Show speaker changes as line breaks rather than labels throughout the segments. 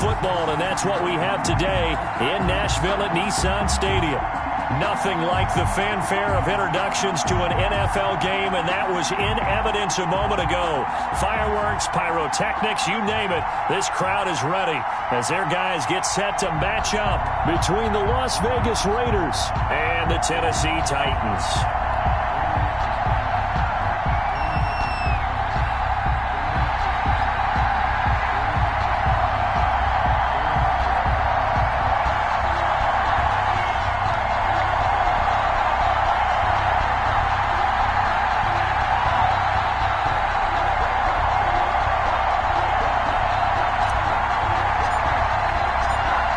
football, and that's what we have today in Nashville at Nissan Stadium. Nothing like the fanfare of introductions to an NFL game, and that was in evidence a moment ago. Fireworks, pyrotechnics, you name it. This crowd is ready as their guys get set to match up between the Las Vegas Raiders and the Tennessee Titans.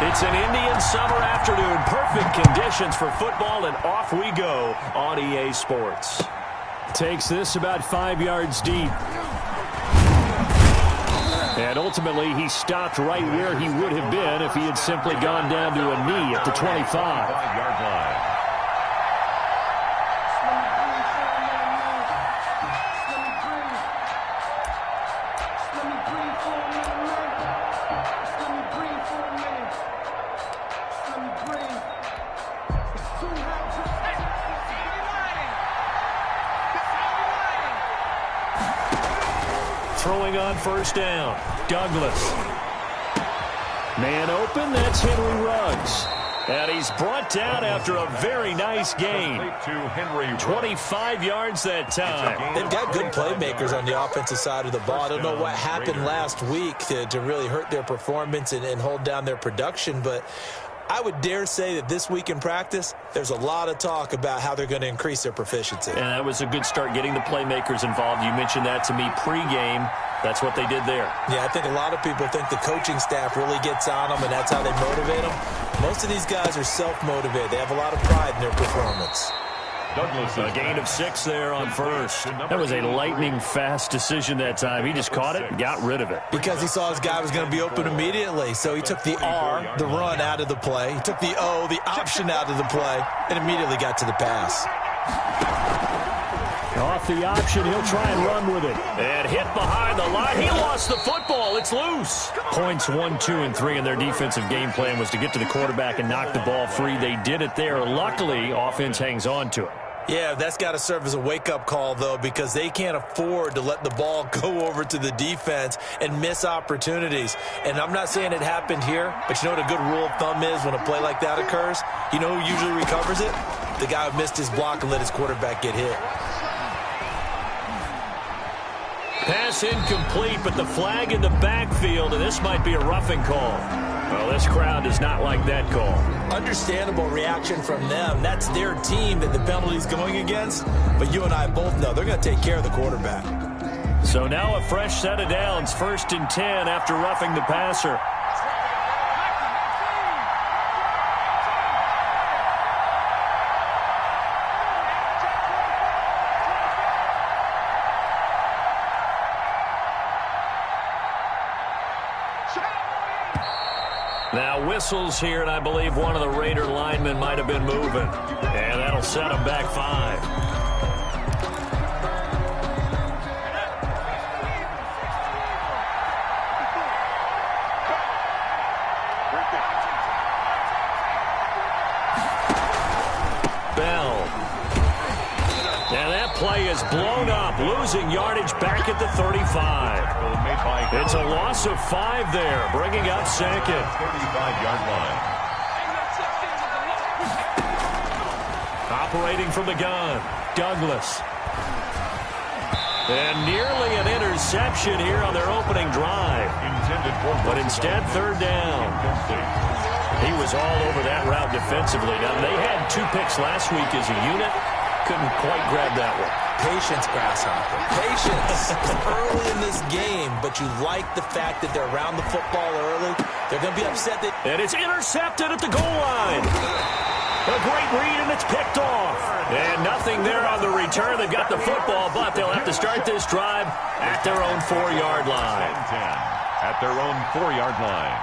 It's an Indian summer afternoon. Perfect conditions for football, and off we go on EA Sports. Takes this about 5 yards deep. And ultimately, he stopped right where he would have been if he had simply gone down to a knee at the 25-yard line. Throwing on first down, Douglas. Man open, that's Henry Ruggs. And he's brought down after a very nice game. 25 yards that time.
They've got good playmakers on the offensive side of the ball. I don't know what happened last week to really hurt their performance and hold down their production, but I would dare say that this week in practice, there's a lot of talk about how they're going to increase their proficiency.
And that was a good start, getting the playmakers involved. You mentioned that to me pregame. That's what they did there.
Yeah, I think a lot of people think the coaching staff really gets on them, and that's how they motivate them. Most of these guys are self-motivated. They have a lot of pride in their performance.
A gain of 6 there on first. That was a lightning-fast decision that time. He just caught it and got rid of it.
Because he saw his guy was going to be open immediately. So he took the R, the run, out of the play. He took the O, the option, out of the play, and immediately got to the pass.
Off the option, he'll try and run with it. And hit behind the line. He lost the football. It's loose. Points 1, 2, and 3 in their defensive game plan was to get to the quarterback and knock the ball free. They did it there. Luckily, offense hangs on to it.
Yeah, that's got to serve as a wake-up call, though, because they can't afford to let the ball go over to the defense and miss opportunities. And I'm not saying it happened here, but you know what a good rule of thumb is when a play like that occurs? You know who usually recovers it? The guy who missed his block and let his quarterback get hit.
Pass incomplete, but the flag in the backfield, and this might be a roughing call. Well, this crowd does not like that call.
Understandable reaction from them. That's their team that the penalty's going against. But you and I both know they're going to take care of the quarterback.
So now a fresh set of downs, 1st and 10 after roughing the passer. Now whistles here, and I believe one of the Raider linemen might have been moving. And that'll set them back 5. Bell. And that play is blown up, losing yardage back at the 35. It's a loss of 5 there, bringing up 2nd. 35-yard line. Operating from the gun, Douglas. And nearly an interception here on their opening drive. But instead, 3rd down. He was all over that route defensively. Now, they had 2 picks last week as a unit. Couldn't quite grab that one.
Patience, Grasshopper. Patience. Early in this game, but you like the fact that they're around the football early. They're going to be upset that...
And it's intercepted at the goal line. A great read, and it's picked off. And nothing there on the return. They've got the football, but they'll have to start this drive at their own 4-yard line.
At their own 4-yard line.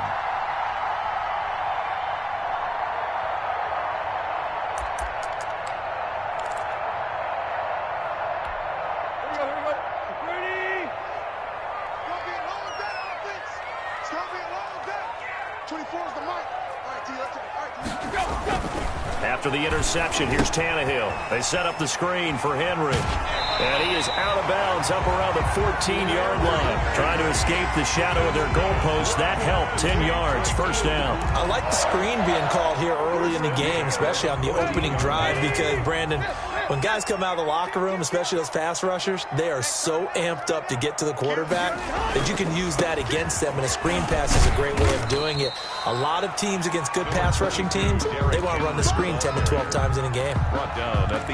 After the interception, here's Tannehill. They set up the screen for Henry. And he is out of bounds up around the 14-yard line. Trying to escape the shadow of their goalpost. That helped. 10 yards, first down.
I like the screen being called here early in the game, especially on the opening drive, because, Brandon, when guys come out of the locker room, especially those pass rushers, they are so amped up to get to the quarterback that you can use that against them, and a screen pass is a great way of doing it. A lot of teams against good pass rushing teams, they want to run the screen 10 to 12 times in a game.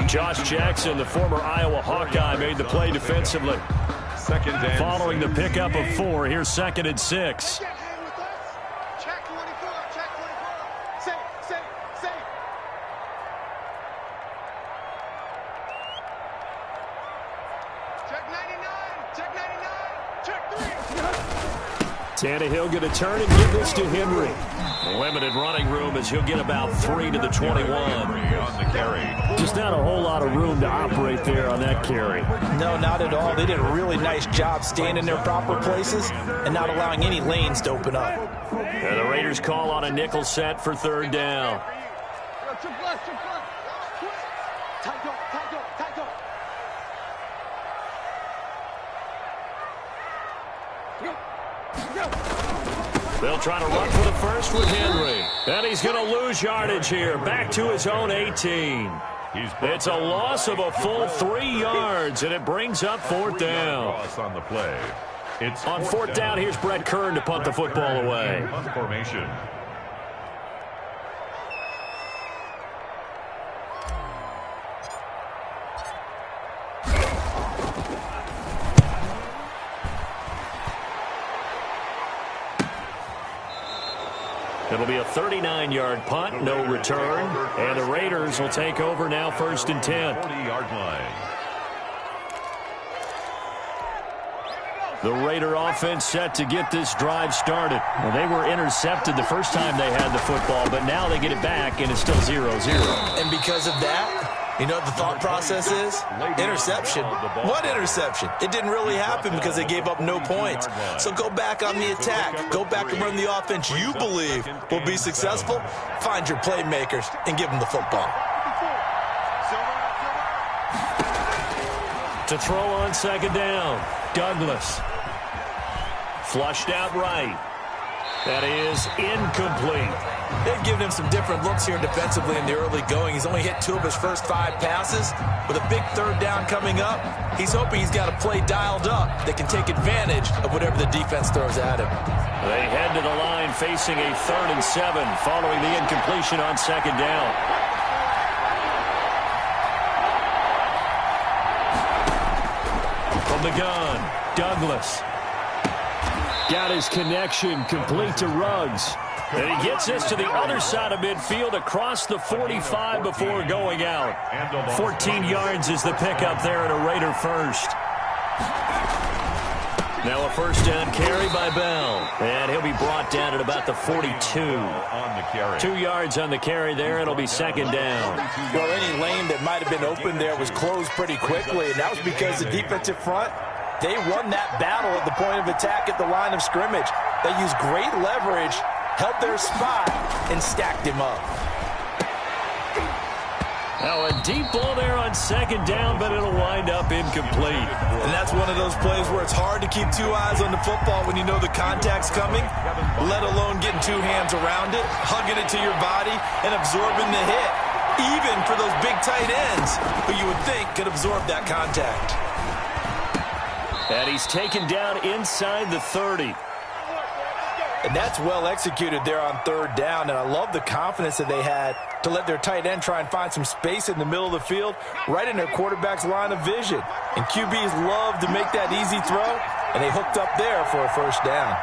Josh Jackson, the former Iowa Hawkeye, made the play defensively. Following the pickup of 4, here's 2nd and 6. Tannehill going to turn and give this to Henry. Limited running room as he'll get about 3 to the 21. Just not a whole lot of room to operate there on that carry.
No, not at all. They did a really nice job staying in their proper places and not allowing any lanes to open up.
And the Raiders call on a nickel set for 3rd down. They'll try to run for the first with Henry. And he's going to lose yardage here. Back to his own 18. It's a loss of a full 3 yards, and it brings up 4th down. On 4th down, here's Brett Kern to punt the football away.
Formation.
It'll be a 39-yard punt, no return, and the Raiders will take over now 1st and 10.
40-yard line.
The Raider offense set to get this drive started. Well, they were intercepted the first time they had the football, but now they get it back, and it's still 0-0.
And because of that, you know what the thought process is? Interception. What interception? It didn't really happen because they gave up no points. So go back on the attack. Go back and run the offense you believe will be successful. Find your playmakers and give them the football.
To throw on 2nd down, Douglas. Flushed out right. That is incomplete.
They've given him some different looks here defensively in the early going. He's only hit 2 of his first 5 passes. With a big 3rd down coming up, he's hoping he's got a play dialed up that can take advantage of whatever the defense throws at him.
They head to the line facing a 3rd and 7 following the incompletion on 2nd down. From the gun, Douglas. Got his connection complete to Ruggs. And he gets this to the other side of midfield across the 45 before going out. 14 yards is the pickup there at a Raider first. Now a 1st down carry by Bell. And he'll be brought down at about the 42. 2 yards on the carry there. It'll be 2nd down.
Well, any lane that might have been open there was closed pretty quickly, and that was because the defensive front, they won that battle at the point of attack at the line of scrimmage. They used great leverage, held their spot, and stacked him up.
Now a deep ball there on 2nd down, but it'll wind up incomplete.
And that's one of those plays where it's hard to keep 2 eyes on the football when you know the contact's coming, let alone getting 2 hands around it, hugging it to your body, and absorbing the hit, even for those big tight ends who you would think could absorb that contact.
And he's taken down inside the 30.
And that's well executed there on 3rd down, and I love the confidence that they had to let their tight end try and find some space in the middle of the field, right in their quarterback's line of vision. And QBs love to make that easy throw, and they hooked up there for a 1st down.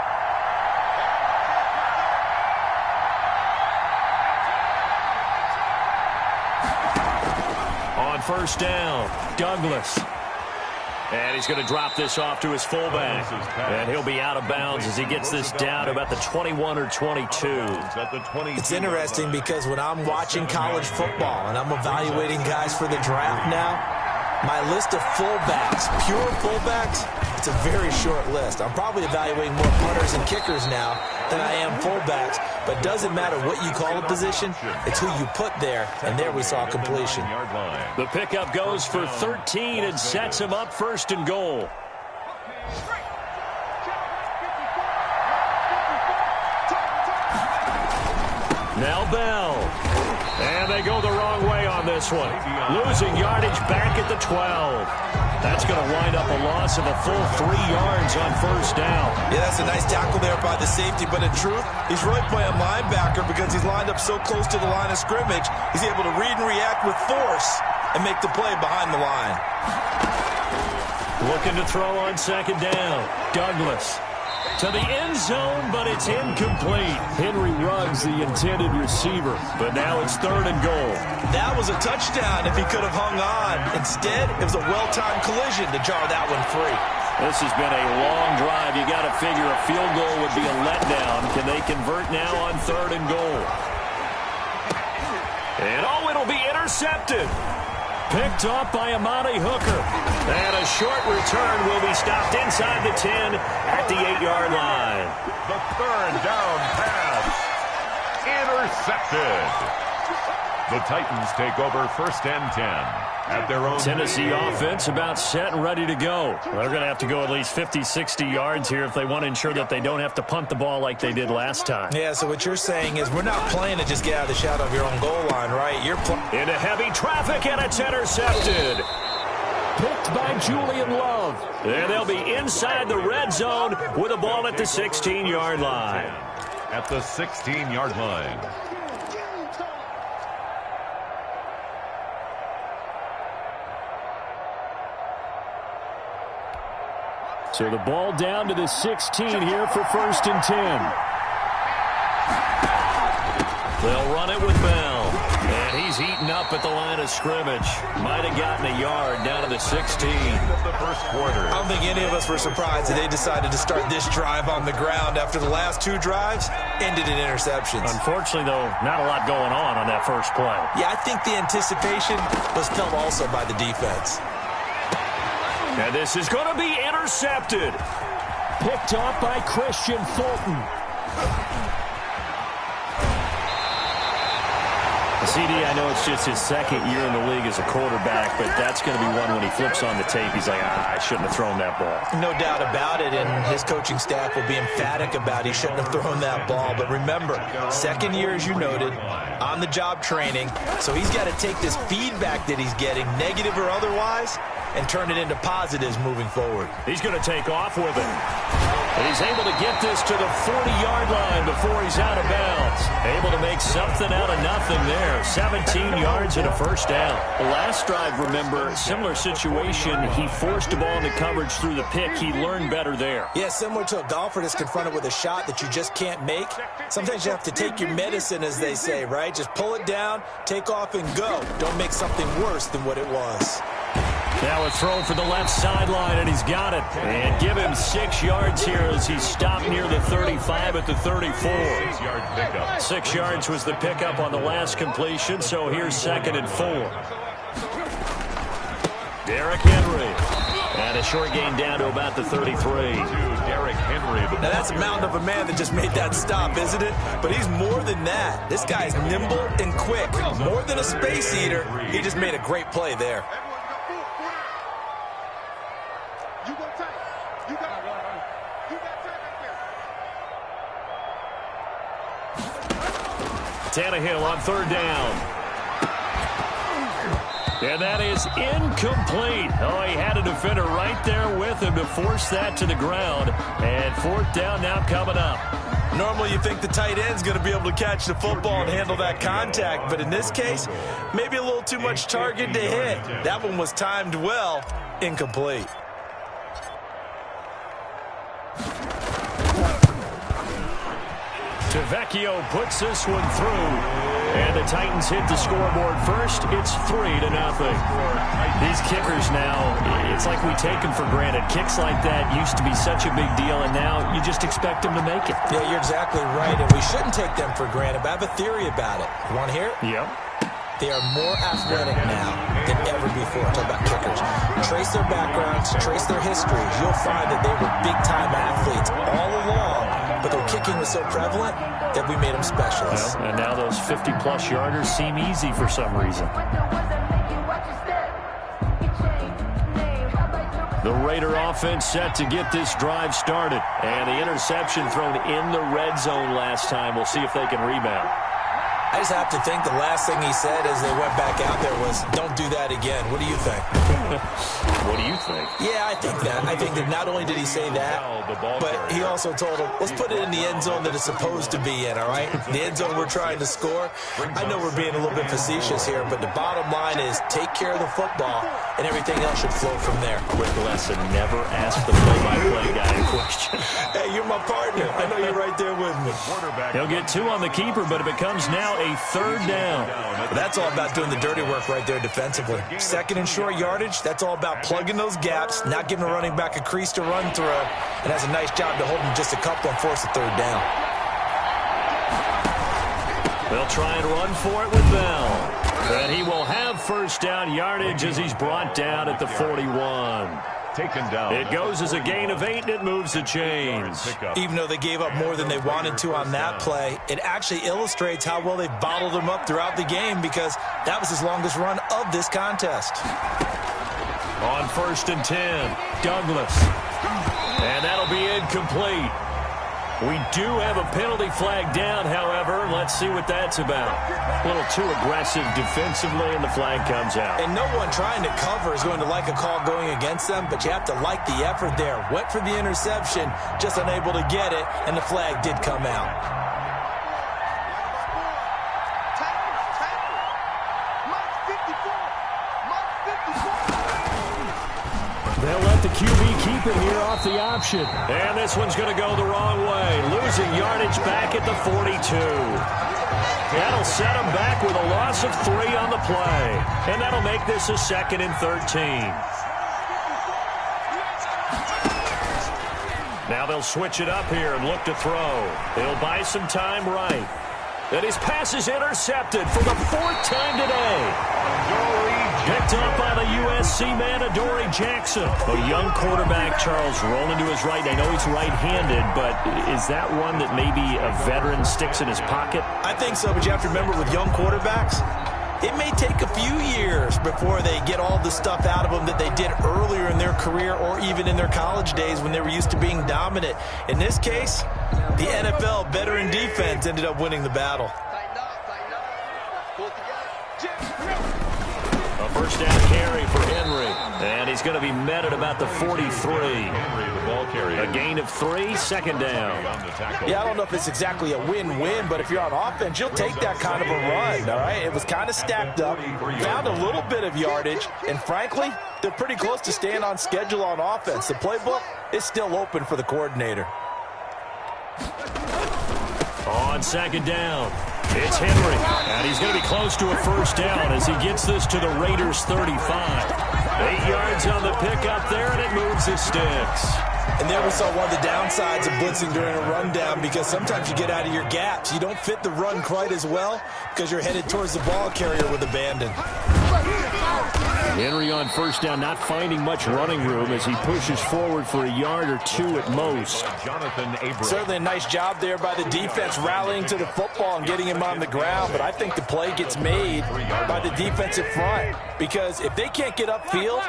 On 1st down, Douglas. And he's going to drop this off to his fullback. And he'll be out of bounds as he gets this down to about the 21 or 22.
It's interesting because when I'm watching college football and I'm evaluating guys for the draft now, my list of fullbacks, pure fullbacks, it's a very short list. I'm probably evaluating more punters and kickers now than I am fullbacks. But it doesn't matter what you call a position, it's who you put there, and there we saw completion.
The pickup goes for 13 and sets him up first and goal. Now Bell. And they go the wrong way on this one. Losing yardage back at the 12. That's going to wind up a loss of a full 3 yards on first down.
Yeah, that's a nice tackle there by the safety, but in truth, he's really playing linebacker because he's lined up so close to the line of scrimmage, he's able to read and react with force and make the play behind the line.
Looking to throw on second down. Douglas. To the end zone, but it's incomplete. Henry Ruggs, the intended receiver, but now it's third and goal.
That was a touchdown if he could have hung on. Instead, it was a well-timed collision to jar that one free.
This has been a long drive. You got to figure a field goal would be a letdown. Can they convert now on third and goal? And it'll be intercepted. Picked off by Amani Hooker. And a short return will be stopped inside the 10 at the 8-yard line.
The third down pass. Intercepted. The Titans take over first and 10 at their own.
Tennessee offense about set and ready to go. They're going to have to go at least 50, 60 yards here if they want to ensure that they don't have to punt the ball like they did last time.
Yeah, so what you're saying is we're not playing to just get out of the shadow of your own goal line, right? You're
into heavy traffic, and it's intercepted. Picked by Julian Love. And they'll be inside the red zone with a ball at the 16-yard line.
At the 16-yard line.
So the ball down to the 16 here for first and 10. They'll run it with Bell. And he's eaten up at the line of scrimmage. Might have gotten a yard down to the 16.
The first quarter.
I don't think any of us were surprised that they decided to start this drive on the ground after the last 2 drives ended in interceptions.
Unfortunately, though, not a lot going on that first play.
Yeah, I think the anticipation was felt also by the defense.
And this is going to be intercepted. Picked off by Christian Fulton. CD, I know it's just his second year in the league as a quarterback, but that's going to be one when he flips on the tape. He's like, I shouldn't have thrown that ball.
No doubt about it, and his coaching staff will be emphatic about he shouldn't have thrown that ball. But remember, second year, as you noted, on-the-job training, so he's got to take this feedback that he's getting, negative or otherwise, and turn it into positives moving forward.
He's going to take off with it. And he's able to get this to the 40-yard line before he's out of bounds. Able to make something out of nothing there. 17 yards and a first down. The last drive, remember, similar situation. He forced the ball into coverage through the pick. He learned better there.
Yeah, similar to a golfer that's confronted with a shot that you just can't make. Sometimes you have to take your medicine, as they say, right? Just pull it down, take off, and go. Don't make something worse than what it was.
Now a throw for the left sideline, and he's got it. And give him 6 yards here as he's stopped near the 35 at the 34.
6-yard pickup.
6 yards was the pickup on the last completion, so here's 2nd and 4. Derrick Henry. And a short gain down to about the 33.
Derrick Henry.
Now that's a mountain of a man that just made that stop, isn't it? But he's more than that. This guy's nimble and quick. More than a space eater. He just made a great play there.
Tannehill on 3rd down. And that is incomplete. Oh, he had a defender right there with him to force that to the ground. And 4th down now coming up.
Normally you think the tight end's going to be able to catch the football and handle that contact, but in this case, maybe a little too much target to hit. That one was timed well, incomplete.
Tavecchio puts this one through. And the Titans hit the scoreboard first. It's 3-0. These kickers now, it's like we take them for granted. Kicks like that used to be such a big deal, and now you just expect them to make it.
Yeah, you're exactly right, and we shouldn't take them for granted, but I have a theory about it. You want to hear it?
Yep.
They are more athletic now than ever before. Talk about kickers. Trace their backgrounds, trace their histories. You'll find that they were big-time athletes all along, but they're kicking was so prevalent that we made them specialists.
Well, and now those 50-plus yarders seem easy for some reason. The Raider offense set to get this drive started. And the interception thrown in the red zone last time. We'll see if they can rebound.
I just have to think the last thing he said as they went back out there was, don't do that again. What do you think?
What do you think?
Yeah, I think that. I think that not only did he say that, but he also told him, let's put it in the end zone that it's supposed to be in, all right? The end zone we're trying to score. I know we're being a little bit facetious here, but the bottom line is take care of the football, and everything else should flow from there.
Quick lesson, never ask the play-by-play guy a question.
Hey, you're my partner. I know you're right there with me.
He'll get 2 on the keeper, but it becomes now a 3rd down.
But that's all about doing the dirty work right there defensively. Second and short yardage, that's all about plugging those gaps, not giving a running back a crease to run through, and has a nice job to hold him just a couple and force a 3rd down.
They'll try and run for it with Bell. And he will have first down yardage as he's brought down at the 41.
Taken down.
It goes as a gain of 8, and it moves the chains.
Even though they gave up more than they wanted to on that play, it actually illustrates how well they've bottled them up throughout the game because that was his longest run of this contest.
On 1st and 10, Douglas. And that'll be incomplete. We do have a penalty flag down, however. Let's see what that's about. A little too aggressive defensively, and the flag comes out.
And no one trying to cover is going to like a call going against them, but you have to like the effort there. Went for the interception, just unable to get it, and the flag did come out.
They'll let the QB keep it here off the option. And this one's going to go the wrong way. Losing yardage back at the 42. That'll set them back with a loss of 3 on the play. And that'll make this a 2nd and 13. Now they'll switch it up here and look to throw. They'll buy some time right. And his pass is intercepted for the 4th time today. Picked up by the USC man, Adoree Jackson. A young quarterback, Charles, rolling to his right. I know he's right-handed, but is that one that maybe a veteran sticks in his pocket?
I think so, but you have to remember with young quarterbacks, it may take a few years before they get all the stuff out of them that they did earlier in their career or even in their college days when they were used to being dominant. In this case, the NFL veteran defense ended up winning the battle.
A first down carry for Henry. And he's going to be met at about the 43.
Henry, the ball carrier.
A gain of 3, 2nd down.
Yeah, I don't know if it's exactly a win-win, but if you're on offense, you'll take that kind of a run, all right? It was kind of stacked up, found a little bit of yardage, and frankly, they're pretty close to staying on schedule on offense. The playbook is still open for the coordinator.
On 2nd down, it's Henry, and he's going to be close to a first down as he gets this to the Raiders' 35. 8 yards on the pickup there, and it moves his sticks.
And there we saw one of the downsides of blitzing during a rundown because sometimes you get out of your gaps. You don't fit the run quite as well because you're headed towards the ball carrier with abandon.
Henry on first down, not finding much running room as he pushes forward for a yard or 2 at most.
Certainly a nice job there by the defense rallying to the football and getting him on the ground, but I think the play gets made by the defensive front because if they can't get upfield,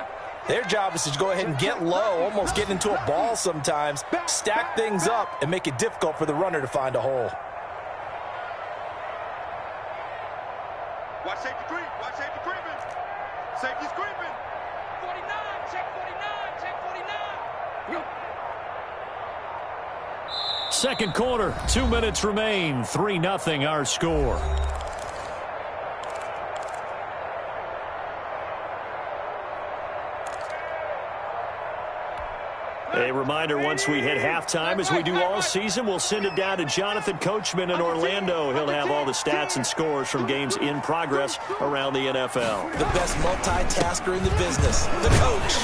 their job is to go ahead and get low, almost get into a ball sometimes, stack things up, and make it difficult for the runner to find a hole.
Watch safety creep. Watch safety creeping. Safety's creeping. 49. Check 49. Check 49.
Second quarter, 2 minutes remain. 3-0 our score. A reminder, once we hit halftime, as we do all season, we'll send it down to Jonathan Coachman in Orlando. He'll have all the stats and scores from games in progress around the NFL.
The best multitasker in the business, the coach.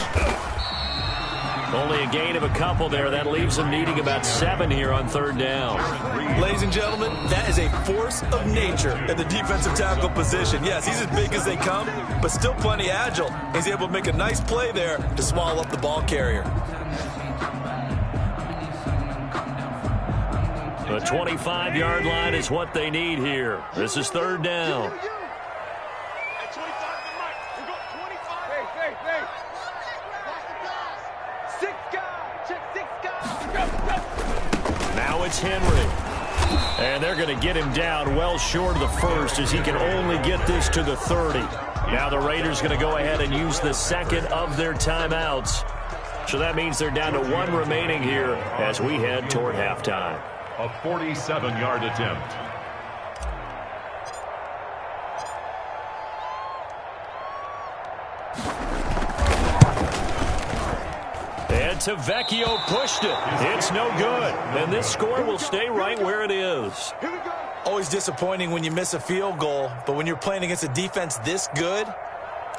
Only a gain of a couple there. That leaves him needing about 7 here on 3rd down.
Ladies and gentlemen, that is a force of nature at the defensive tackle position. Yes, he's as big as they come, but still plenty agile. He's able to make a nice play there to swallow up the ball carrier.
The 25-yard line is what they need here. This is third down. Now it's Henry. And they're going to get him down well short of the first as he can only get this to the 30. Now the Raiders going to go ahead and use the second of their timeouts. So that means they're down to one remaining here as we head toward halftime.
A 47-yard attempt.
And Tavecchio pushed it. It's no good. And this score will stay right where it is.
Always disappointing when you miss a field goal, but when you're playing against a defense this good,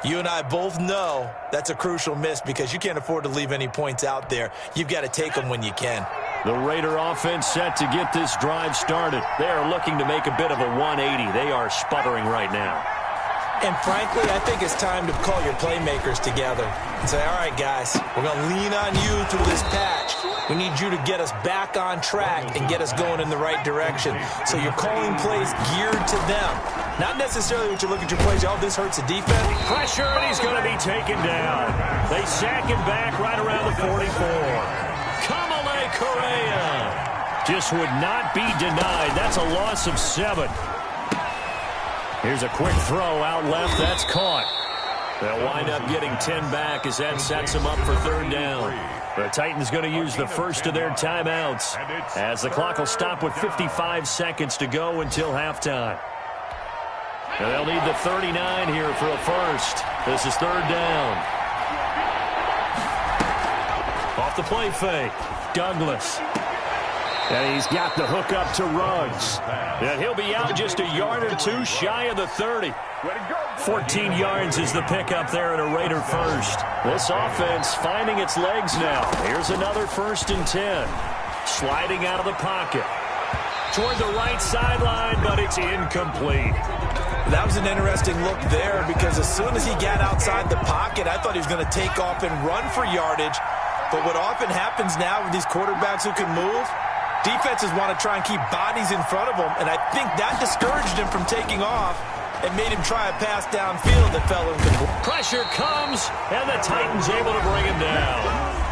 you and I both know that's a crucial miss because you can't afford to leave any points out there. You've got to take them when you can.
The Raider offense set to get this drive started. They are looking to make a bit of a 180. They are sputtering right now.
And frankly, I think it's time to call your playmakers together and say, all right, guys, we're going to lean on you through this patch. We need you to get us back on track and get us going in the right direction. So you're calling plays geared to them. Not necessarily when you look at your plays, oh, this hurts the defense.
Pressure, and he's going to be taken down. They sack him back right around the 44. Kamale Correa just would not be denied. That's a loss of 7. Here's a quick throw out left. That's caught. They'll wind up getting 10 back as that sets them up for third down. The Titans going to use the first of their timeouts as the clock will stop with 55 seconds to go until halftime. And they'll need the 39 here for a first. This is third down. Off the play fake. Douglas. And he's got the hook up to Ruggs. And he'll be out just a yard or two shy of the 30. 14 yards is the pickup there at a Raider first. This offense finding its legs now. Here's another 1st and 10. Sliding out of the pocket. Toward the right sideline, but it's incomplete.
That was an interesting look there because as soon as he got outside the pocket, I thought he was going to take off and run for yardage. But what often happens now with these quarterbacks who can move, defenses want to try and keep bodies in front of them, and I think that discouraged him from taking off and made him try a pass downfield that fell incomplete.
Pressure comes, and the Titans able to bring him down.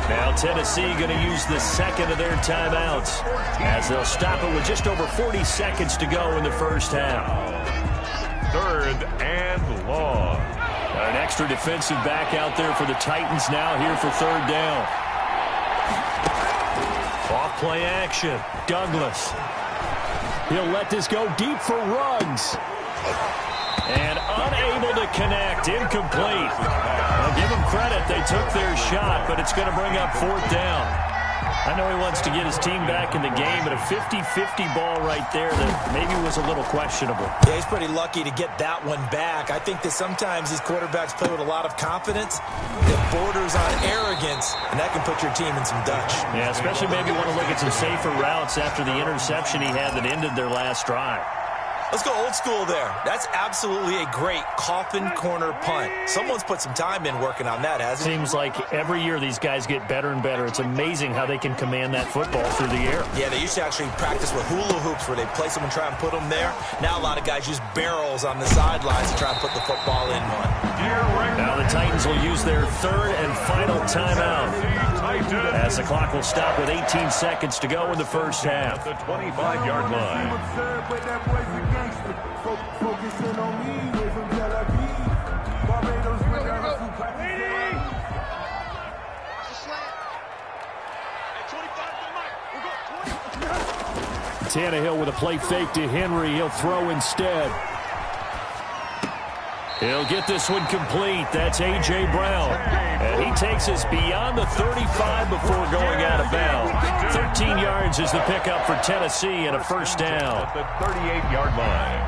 Now Tennessee going to use the second of their timeouts as they'll stop it with just over 40 seconds to go in the first half.
3rd and long.
An extra defensive back out there for the Titans now here for third down. Off play action. Douglas. He'll let this go deep for Ruggs. And unable to connect. Incomplete. I'll give them credit. They took their shot, but it's going to bring up 4th down. I know he wants to get his team back in the game, but a 50-50 ball right there that maybe was a little questionable.
Yeah, he's pretty lucky to get that one back. I think that sometimes these quarterbacks play with a lot of confidence that borders on arrogance, and that can put your team in some Dutch.
Yeah, especially maybe want to look at some safer routes after the interception he had that ended their last drive.
Let's go old school there. That's absolutely a great coffin corner punt. Someone's put some time in working on that, hasn't it?
Seems like every year these guys get better and better. It's amazing how they can command that football through the air.
Yeah, they used to actually practice with hula hoops where they place them and try and put them there. Now a lot of guys use barrels on the sidelines to try and put the football in one.
Now the Titans will use their 3rd and final timeout as the clock will stop with 18 seconds to go in the first half.
The 25-yard line.
Focusing on me, way from Tel Aviv. Barbados,
Tannehill with a play fake to Henry. He'll throw instead. He'll get this one complete. That's A.J. Brown. And he takes us beyond the 35 before going out of bounds. 13 yards is the pickup for Tennessee and a first down.
At the 38-yard line.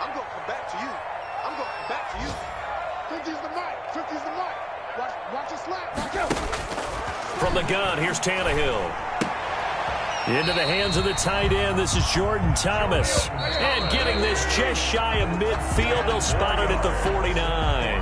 I'm going to come back to you. I'm going to come back to you. 50's the mic. 50's the mic. Watch it slap. Watch out.
From the gun, here's Tannehill. Into the hands of the tight end. This is Jordan Thomas. And getting this just shy of midfield. They'll spot it at the 49.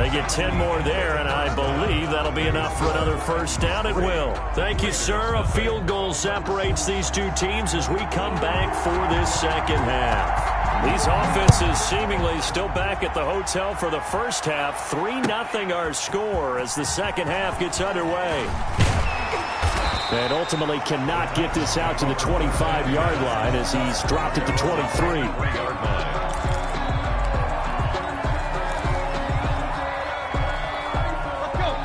They get 10 more there, and I believe that'll be enough for another first down. It will. Thank you, sir. A field goal separates these two teams as we come back for this second half. These offenses seemingly still back at the hotel for the first half. 3-0 our score as the second half gets underway. And ultimately cannot get this out to the 25-yard line as he's dropped at the 23-yard line.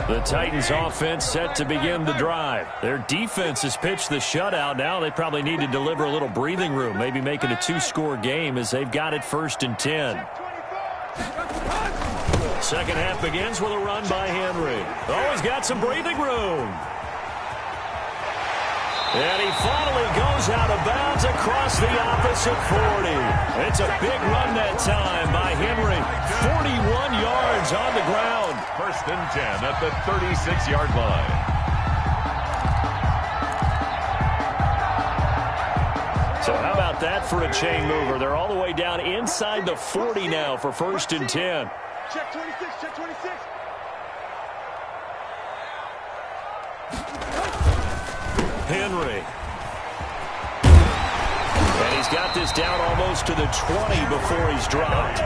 The Titans offense set to begin the drive. Their defense has pitched the shutout. Now they probably need to deliver a little breathing room, maybe make it a 2-score game as they've got it 1st and 10. Second half begins with a run by Henry. Oh, he's got some breathing room. And he finally goes out of bounds across the opposite 40. It's a big run that time by Henry. 41 yards on the ground.
1st and 10 at the 36-yard line.
So how about that for a chain mover? They're all the way down inside the 40 now for 1st and 10.
Check 26, check 26.
Henry. And he's got this down almost to the 20 before he's dropped.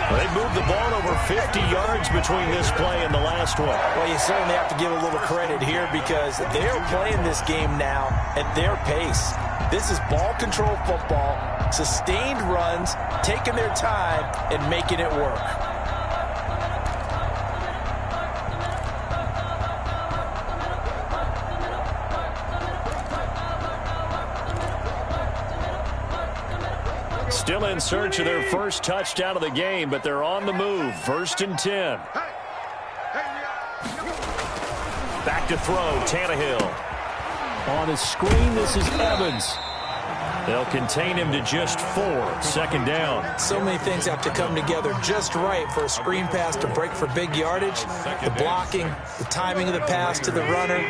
They moved the ball over 50 yards between this play and the last one.
Well, you certainly have to give a little credit here because they're playing this game now at their pace. This is ball control football, sustained runs, taking their time, and making it work.
Still in search of their first touchdown of the game, but they're on the move. 1st and 10. Back to throw, Tannehill. On the screen, this is Evans. They'll contain him to just 4. 2nd down.
So many things have to come together just right for a screen pass to break for big yardage. The blocking, the timing of the pass to the runner,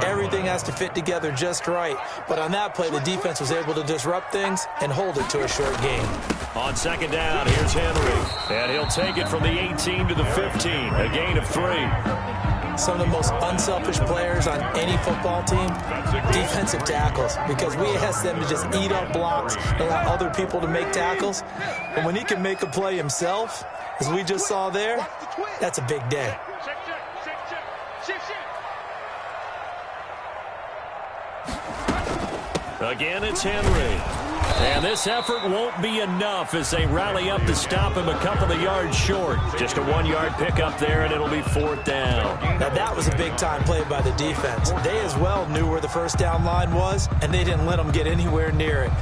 everything has to fit together just right. But on that play, the defense was able to disrupt things and hold it to a short game.
On 2nd down, here's Henry. And he'll take it from the 18 to the 15. A gain of 3.
Some of the most unselfish players on any football team, defensive tackles, because we ask them to just eat up blocks and allow other people to make tackles. But when he can make a play himself, as we just saw there, that's a big day.
Again, it's Henry. And this effort won't be enough as they rally up to stop him a couple of yards short. Just a 1-yard pickup there, and it'll be 4th down.
Now, that was a big-time play by the defense. They as well knew where the first down line was, and they didn't let them get anywhere near it.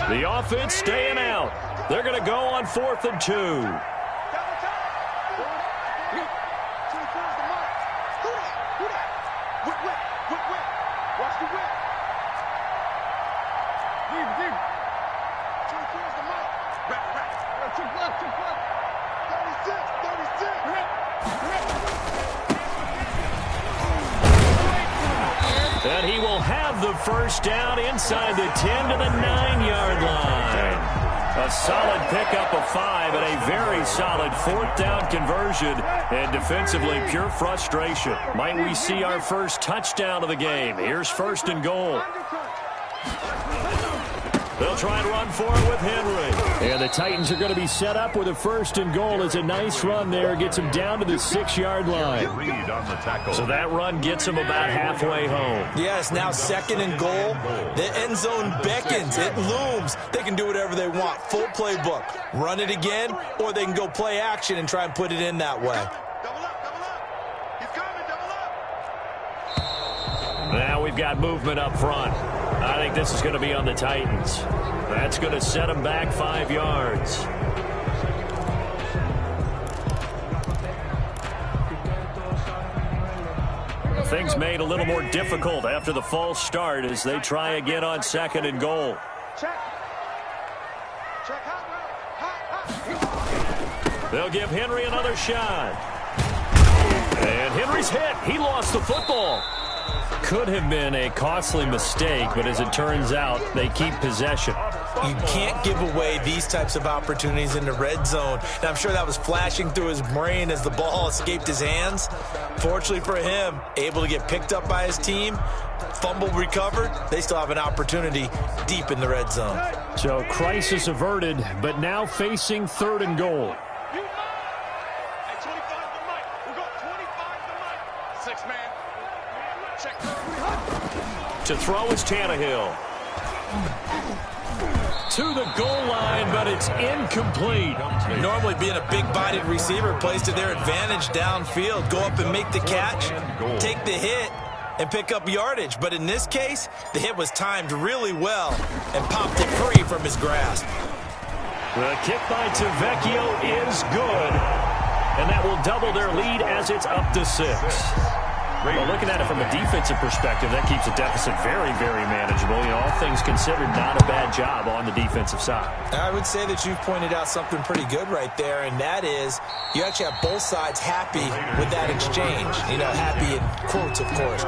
The offense staying out. They're going to go on 4th and 2.
Watch the whip. Deep. 24 is the mic. Right. Check left. 36.
And he will have the first down inside the 10 to the 9-yard line. A solid pickup of 5 and a very solid 4th down conversion. And defensively, pure frustration. Might we see our first touchdown of the game? Here's 1st and goal. They'll try and run for it with Henry. And the Titans are going to be set up with a 1st and goal. It's a nice run there. Gets him down to the 6-yard line.
Reed on the tackle.
So that run gets him about halfway home.
Yes, now 2nd and goal. The end zone beckons. It looms. They can do whatever they want. Full playbook. Run it again, or they can go play action and try and put it in that way.
Double up. He's coming, double up.
Now we've got movement up front. I think this is going to be on the Titans. That's going to set them back 5 yards. Things made a little more difficult after the false start as they try again on 2nd and goal.
Check hot.
They'll give Henry another shot. And Henry's hit. He lost the football. Could have been a costly mistake, but as it turns out, they keep possession.
You can't give away these types of opportunities in the red zone. And I'm sure that was flashing through his brain as the ball escaped his hands. Fortunately for him, able to get picked up by his team, fumble recovered. They still have an opportunity deep in the red zone.
So crisis averted, but now facing 3rd and goal. To throw is Tannehill. To the goal line, but it's incomplete.
Normally being a big-bodied receiver plays to their advantage downfield. Go up and make the catch, take the hit, and pick up yardage. But in this case, the hit was timed really well and popped it free from his grasp.
The kick by Tavecchio is good, and that will double their lead as it's up to 6. Well, looking at it from a defensive perspective, that keeps the deficit very, very manageable. You know, all things considered, not a bad job on the defensive side.
I would say that you've pointed out something pretty good right there, and that is you actually have both sides happy with that exchange. You know, happy in quotes, of course.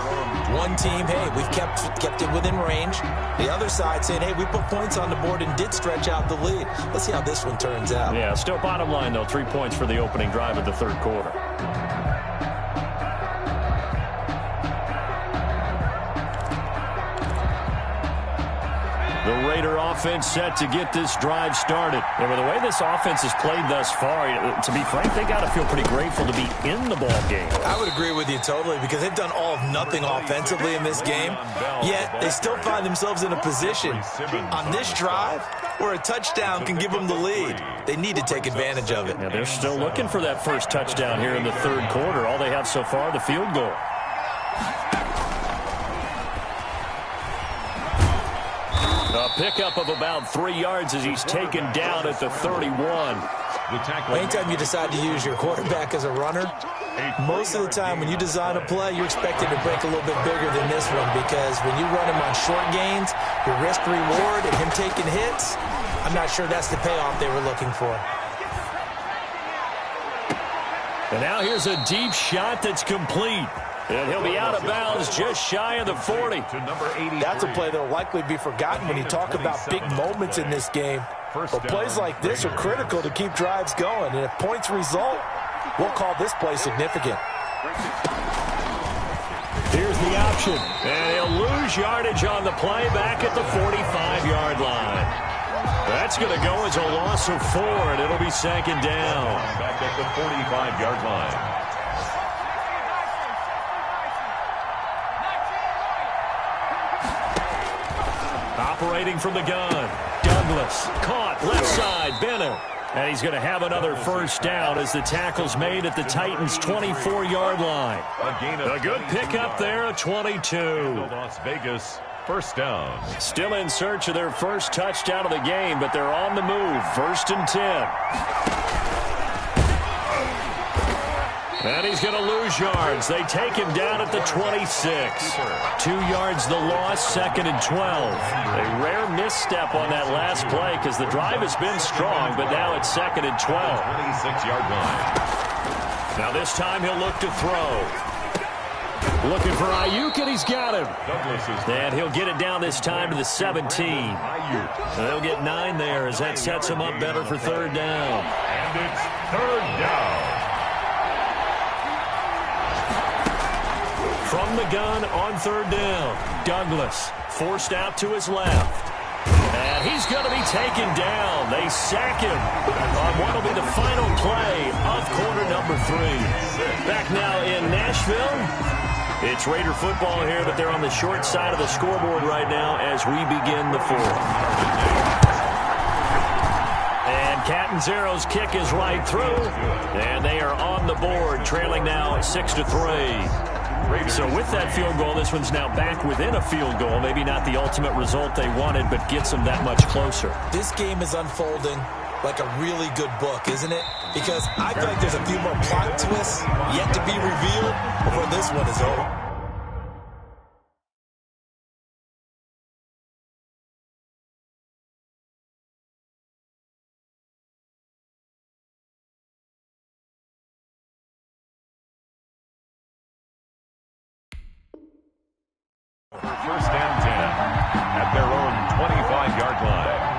One team, hey, we've kept it within range. The other side saying, hey, we put points on the board and did stretch out the lead. Let's see how this one turns out.
Yeah, still bottom line, though, 3 points for the opening drive of the 3rd quarter. The Raider offense set to get this drive started. And with the way this offense has played thus far, to be frank, they got to feel pretty grateful to be in the ball game.
I would agree with you totally because they've done all of nothing offensively in this game, yet they still find themselves in a position on this drive where a touchdown can give them the lead. They need to take advantage of it.
Yeah, they're still looking for that first touchdown here in the 3rd quarter. All they have so far, the field goal. A pickup of about 3 yards as he's taken down at the 31.
Anytime you decide to use your quarterback as a runner, most of the time when you design a play, you're expected to break a little bit bigger than this one because when you run him on short gains, your risk-reward and him taking hits, I'm not sure that's the payoff they were looking for.
And now here's a deep shot that's complete. And he'll be out of bounds just shy of the 40.
That's a play that will likely be forgotten when you talk about big moments in this game. But plays like this are critical to keep drives going. And if points result, we'll call this play significant.
Here's the option. And he'll lose yardage on the play back at the 45-yard line. That's going to go as a loss of 4, and it'll be 2nd down.
Back at the 45-yard line.
Operating from the gun, Douglas, caught, left side, Bennett. And he's going to have another first down as the tackle's made at the Titans' 24-yard line. A good pickup there, a 22.
Las Vegas, first down.
Still in search of their first touchdown of the game, but they're on the move, 1st and 10. And he's going to lose yards. They take him down at the 26. 2 yards the loss, 2nd and 12. A rare misstep on that last play because the drive has been strong, but now it's 2nd and 12.
26-yard line.
Now this time he'll look to throw. Looking for Ayuk, and he's got him. And he'll get it down this time to the 17. And they'll get 9 there as that sets him up better for 3rd down.
And it's 3rd down.
From the gun on 3rd down, Douglas forced out to his left. And he's going to be taken down. They sack him on what will be the final play of quarter number 3. Back now in Nashville. It's Raider football here, but they're on the short side of the scoreboard right now as we begin the 4th. And Catanzaro's kick is right through. And they are on the board, trailing now 6-3. So with that field goal, this one's now back within a field goal. Maybe not the ultimate result they wanted, but gets them that much closer.
This game is unfolding like a really good book, isn't it? Because I feel like there's a few more plot twists yet to be revealed before this one is over.
First and 10 at their own 25-yard line.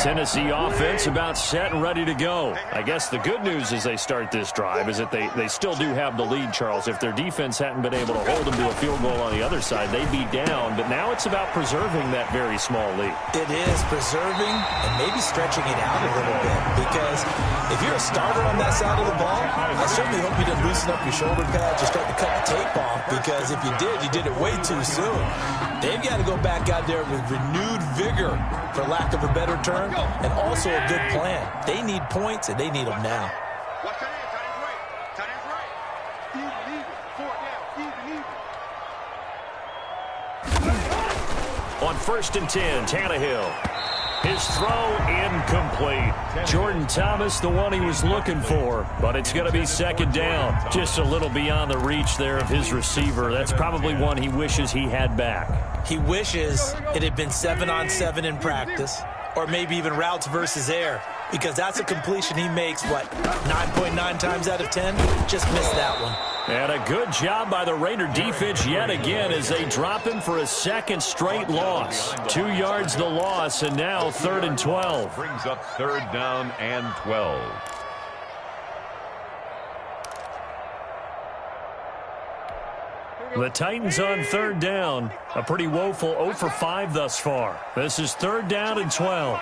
Tennessee offense about set and ready to go. I guess the good news as they start this drive is that they still do have the lead, Charles. If their defense hadn't been able to hold them to a field goal on the other side, they'd be down. But now it's about preserving that very small lead.
It is preserving and maybe stretching it out a little bit. Because if you're a starter on that side of the ball, I certainly hope you didn't loosen up your shoulder pads or start to cut the tape off. Because if you did it way too soon. They've got to go back out there with renewed vigor, for lack of a better term, and also a good plan. They need points, and they need them now.
Watch that end. Tight end's right. Even. 4 down. Even.
On first and 10, Tannehill. His throw incomplete. Jordan Thomas, the one he was looking for, but it's going to be second down. Just a little beyond the reach there of his receiver. That's probably one he wishes he had back.
He wishes it had been 7-on-7 in practice, or maybe even routes versus air, because that's a completion he makes, 9.9 times out of 10? Just missed that one.
And a good job by the Raider defense yet again as they drop him for a second straight loss. 2 yards the loss, and now 3rd and 12.
Brings up 3rd down and 12.
The Titans on 3rd down. A pretty woeful 0 for 5 thus far. This is 3rd down and 12.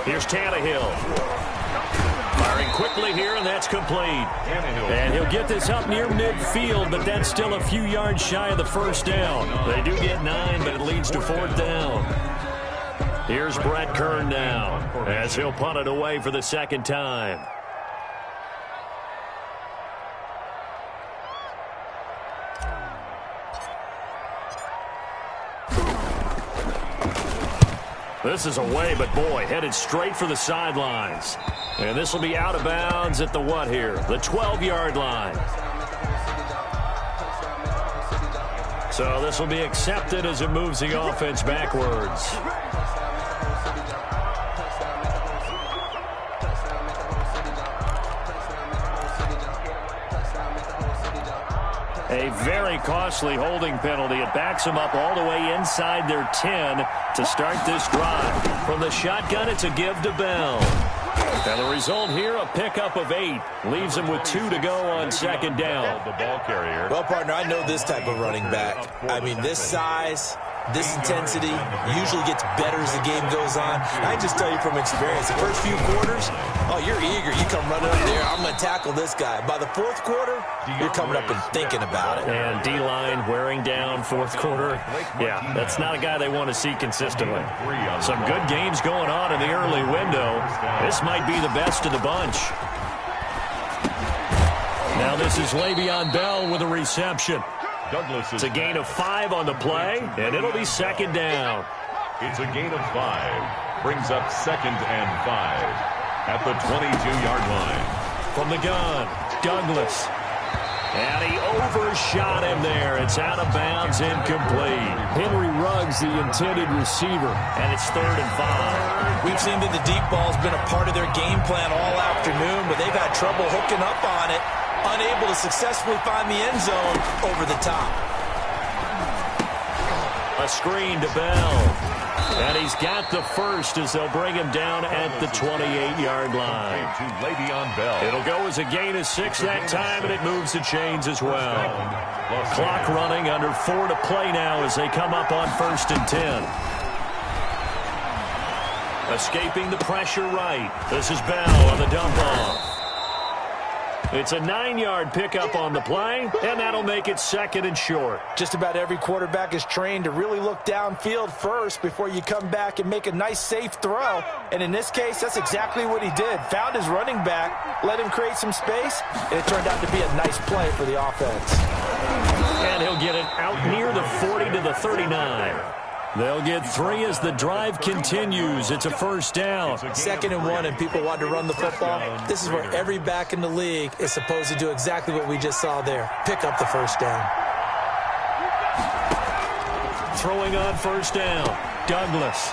Here's Tannehill. Firing quickly here, and that's complete. And he'll get this up near midfield, but that's still a few yards shy of the first down. They do get 9, but it leads to 4th down. Here's Brett Kern now, as he'll punt it away for the second time. This is away, but boy, headed straight for the sidelines. And this will be out of bounds at the what here? The 12-yard line. So this will be accepted as it moves the offense backwards. A very costly holding penalty. It backs them up all the way inside their 10 to start this drive. From the shotgun, it's a give to Bell. And the result here, a pickup of 8. Leaves them with 2 to go on second down.
The ball carrier.
Well, partner, I know this type of running back. I mean, this size, this intensity usually gets better as the game goes on. I can just tell you from experience, the first few quarters, you're eager. You come running up there, I'm going to tackle this guy. By the 4th quarter, you're coming up and thinking about it.
And D-line wearing down 4th quarter. Yeah, that's not a guy they want to see consistently. Some good games going on in the early window. This might be the best of the bunch. Now this is Le'Veon Bell with a reception. It's a gain of 5 on the play, and it'll be second down.
It's a gain of 5. Brings up 2nd and 5 at the 22-yard line.
From the gun, Douglas. And he overshot him there. It's out of bounds, incomplete. Henry Ruggs, the intended receiver, and it's 3rd and 5.
We've seen that the deep ball's been a part of their game plan all afternoon, but they've had trouble hooking up on it. Unable to successfully find the end zone over the top.
A screen to Bell. And he's got the first as they'll bring him down at the 28-yard line.
To Le'Veon Bell.
It'll go as a gain of 6 that time, and it moves the chains as well. Clock running, under 4 to play now as they come up on 1st and 10. Escaping the pressure right. This is Bell on the dump off. It's a 9-yard pickup on the play, and that'll make it 2nd and short.
Just about every quarterback is trained to really look downfield first before you come back and make a nice, safe throw. And in this case, that's exactly what he did. Found his running back, let him create some space, and it turned out to be a nice play for the offense.
And he'll get it out near the 40 to the 39. They'll get 3 as the drive continues. It's a 1st down.
2nd and 1, and people want to run the football. This is where every back in the league is supposed to do exactly what we just saw there. Pick up the 1st down.
Throwing on 1st down, Douglas.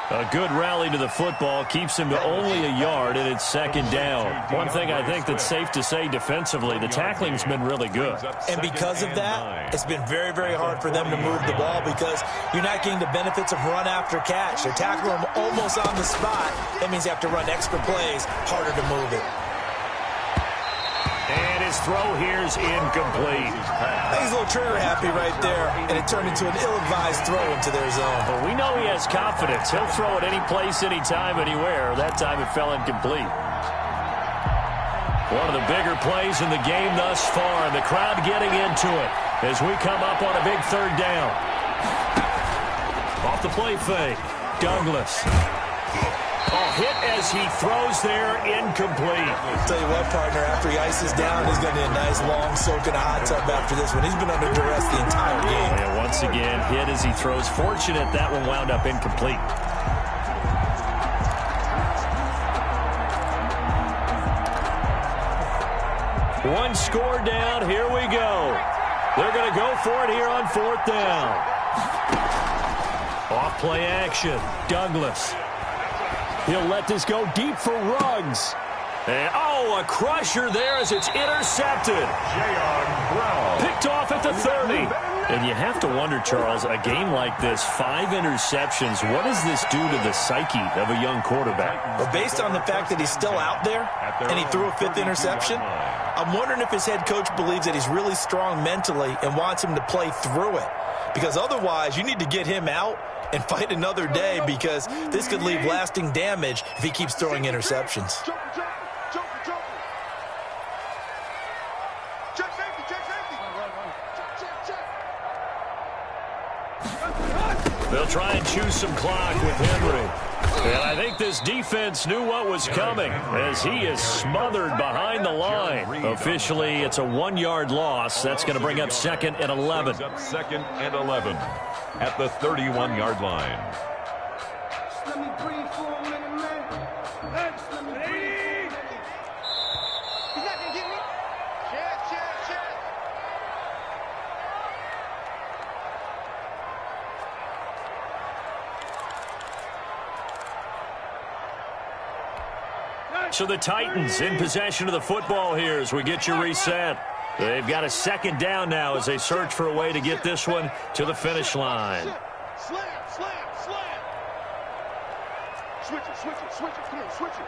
A good rally to the football keeps him to only a yard, and it's second down. One thing I think that's safe to say defensively, the tackling's been really good.
And because of that, it's been very, very hard for them to move the ball because you're not getting the benefits of run after catch. They're tackling them almost on the spot. That means you have to run extra plays, harder to move it.
And his throw here's incomplete.
He's a little trigger happy right there, and it turned into an ill-advised throw into their zone.
Well, we know he has confidence. He'll throw it any place, anytime, anywhere. That time it fell incomplete. One of the bigger plays in the game thus far, and the crowd getting into it as we come up on a big third down. Off the play fake, Douglas. Hit as he throws there, incomplete.
I'll tell you what, partner, after he ices down, he's going to need a nice long soak in a hot tub after this one. He's been under duress the entire game.
And once again, hit as he throws. Fortunate that one wound up incomplete. One score down. Here we go. They're going to go for it here on fourth down. Off play action. Douglas. He'll let this go deep for Ruggs. And, a crusher there as it's intercepted. Picked off at the 30. And you have to wonder, Charles, a game like this, 5 interceptions, what does this do to the psyche of a young quarterback?
Well, based on the fact that he's still out there and he threw a 5th interception, I'm wondering if his head coach believes that he's really strong mentally and wants him to play through it. Because otherwise, you need to get him out and fight another day because this could leave lasting damage if he keeps throwing interceptions.
They'll try and choose some clock with Henry. And I think this defense knew what was coming as he is smothered behind the line. Officially, it's a 1-yard loss. That's going to bring up 2nd and 11.
Second and 11 at the 31-yard line.
Let me breathe for a minute, man. Let me breathe.
He's not going to get me. Check.
So the Titans in possession of the football here as we get you reset. They've got a second down now as they search for a way to get this one to the finish line.
Slam. Switch it. Come on, switch it.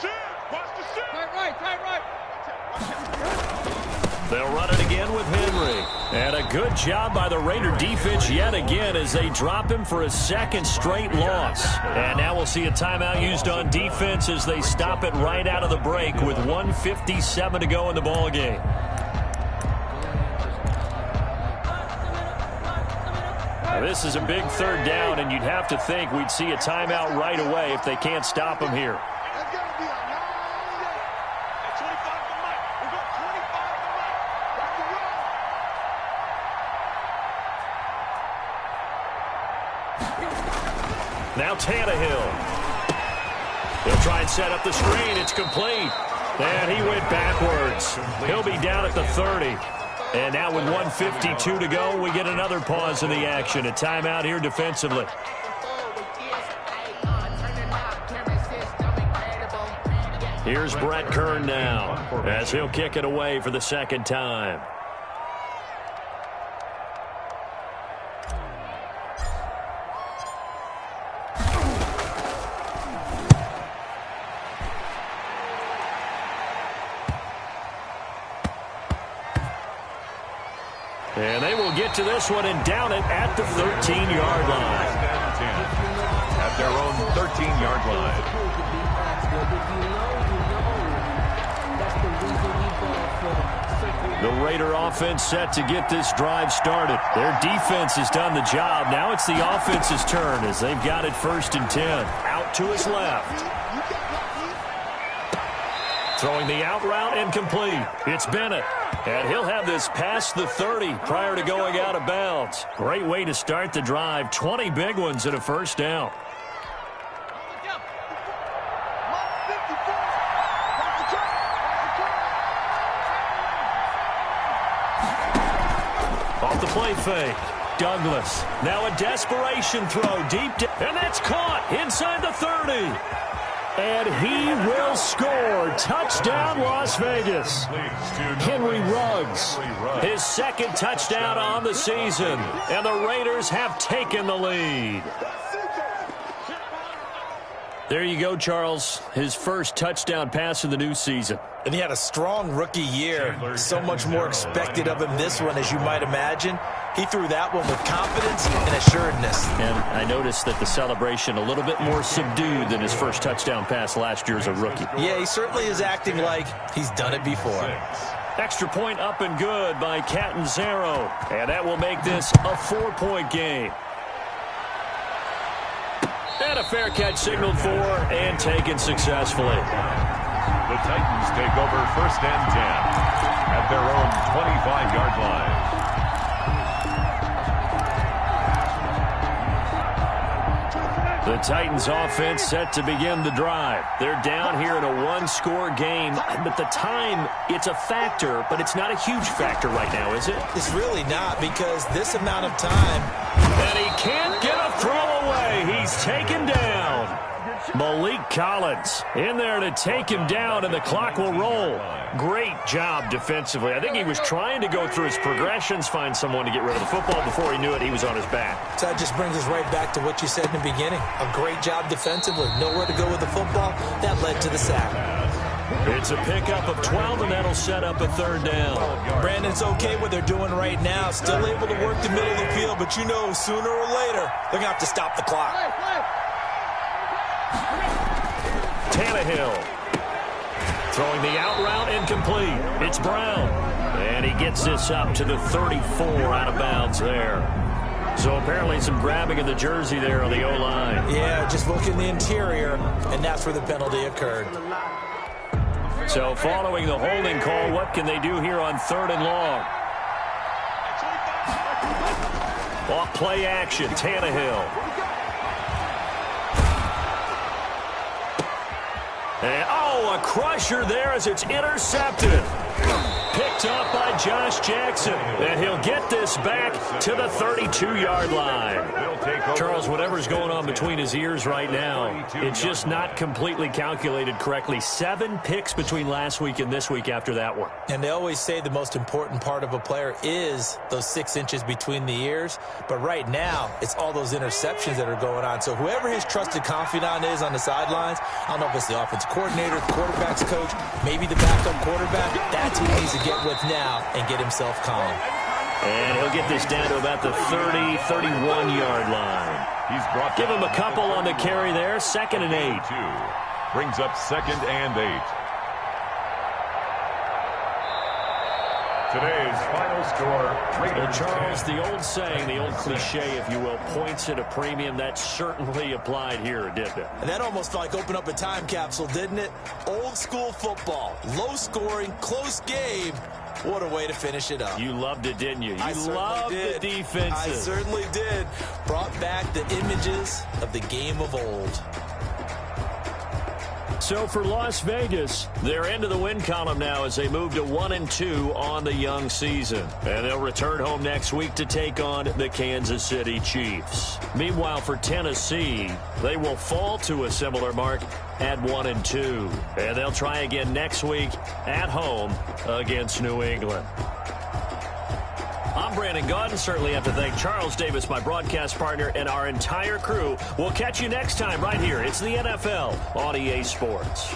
Shift. Watch the shift. Right.
They'll run it again with Henry. And a good job by the Raider defense yet again as they drop him for a 2nd straight loss. And now we'll see a timeout used on defense as they stop it right out of the break with 1:57 to go in the ballgame. Now this is a big third down, and you'd have to think we'd see a timeout right away if they can't stop him here.
That's got to be a long day. At 25 to Mike. We're going 25 to Mike. Rock and roll.
Now Tannehill. He'll try and set up the screen. It's complete. And he went backwards. He'll be down at the 30. And now with 1:52 to go, we get another pause in the action. A timeout here defensively. Here's Brett Kern now as he'll kick it away for the 2nd time. And they will get to this one and down it at the 13-yard line.
At their own 13-yard line.
The Raider offense set to get this drive started. Their defense has done the job. Now it's the offense's turn as they've got it 1st and 10. Out to his left. Throwing the out route incomplete. It's Bennett. And he'll have this past the 30 prior to going out of bounds. Great way to start the drive. 20 big ones and a 1st down. Off the play fake. Douglas. Now a desperation throw deep. And that's caught inside the 30. And he will score. Touchdown, Las Vegas. Henry Ruggs, his second touchdown on the season. And the Raiders have taken the lead. There you go, Charles. His first touchdown pass of the new season.
And he had a strong rookie year. So much more expected of him this one, as you might imagine. He threw that one with confidence and assuredness.
And I noticed that the celebration a little bit more subdued than his first touchdown pass last year as a rookie.
Yeah, he certainly is acting like he's done it before.
Extra point up and good by Catanzaro. And that will make this a 4-point game. And a fair catch signaled for and taken successfully.
The Titans take over 1st and 10 at their own 25-yard line.
The Titans offense set to begin the drive. They're down here in a one-score game, but the time, it's a factor, but it's not a huge factor right now, is it?
It's really not, because this amount of time.
And he can't get a throw away. He's taken down. Malik Collins in there to take him down, and the clock will roll. Great job defensively. I think he was trying to go through his progressions, find someone to get rid of the football. Before he knew it, he was on his back.
So that just brings us right back to what you said in the beginning. A great job defensively. Nowhere to go with the football. That led to the sack.
It's a pickup of 12, and that'll set up a 3rd down.
Brandon, it's okay what they're doing right now. Still able to work the middle of the field, but you know sooner or later they're going to have to stop the clock.
Tannehill throwing the out route incomplete. It's Brown. And he gets this up to the 34 out of bounds there. So apparently some grabbing of the jersey there on the O-line.
Yeah, just look in the interior, and that's where the penalty occurred.
So following the holding call, what can they do here on 3rd and long? Off play action, Tannehill. And, a crusher there as it's intercepted. Picked up by Josh Jackson. And he'll get this back to the 32-yard line. Charles, whatever's going on between his ears right now, it's just not completely calculated correctly. 7 picks between last week and this week after that one.
And they always say the most important part of a player is those 6 inches between the ears. But right now, it's all those interceptions that are going on. So whoever his trusted confidant is on the sidelines, I don't know if it's the offensive coordinator, the quarterback's coach, maybe the backup quarterback, that's who he needs to get with now and get himself calm.
And he'll get this down to about the 30, 31-yard line. Give him a couple on the carry there. 2nd and 8.
Brings up 2nd and 8. Today's final score.
Well, Charles, the old saying, the old cliche, if you will, points at a premium. That certainly applied here, didn't it?
And that almost felt like opened up a time capsule, didn't it? Old school football. Low scoring, close game. What a way to finish it up.
You loved it, didn't you? You loved the defenses.
I certainly did. Brought back the images of the game of old.
So for Las Vegas, they're into the win column now as they move to 1-2 on the young season. And they'll return home next week to take on the Kansas City Chiefs. Meanwhile, for Tennessee, they will fall to a similar mark at 1-2. And they'll try again next week at home against New England. I'm Brandon Gaudin. Certainly have to thank Charles Davis, my broadcast partner, and our entire crew. We'll catch you next time right here. It's the NFL on EA Sports.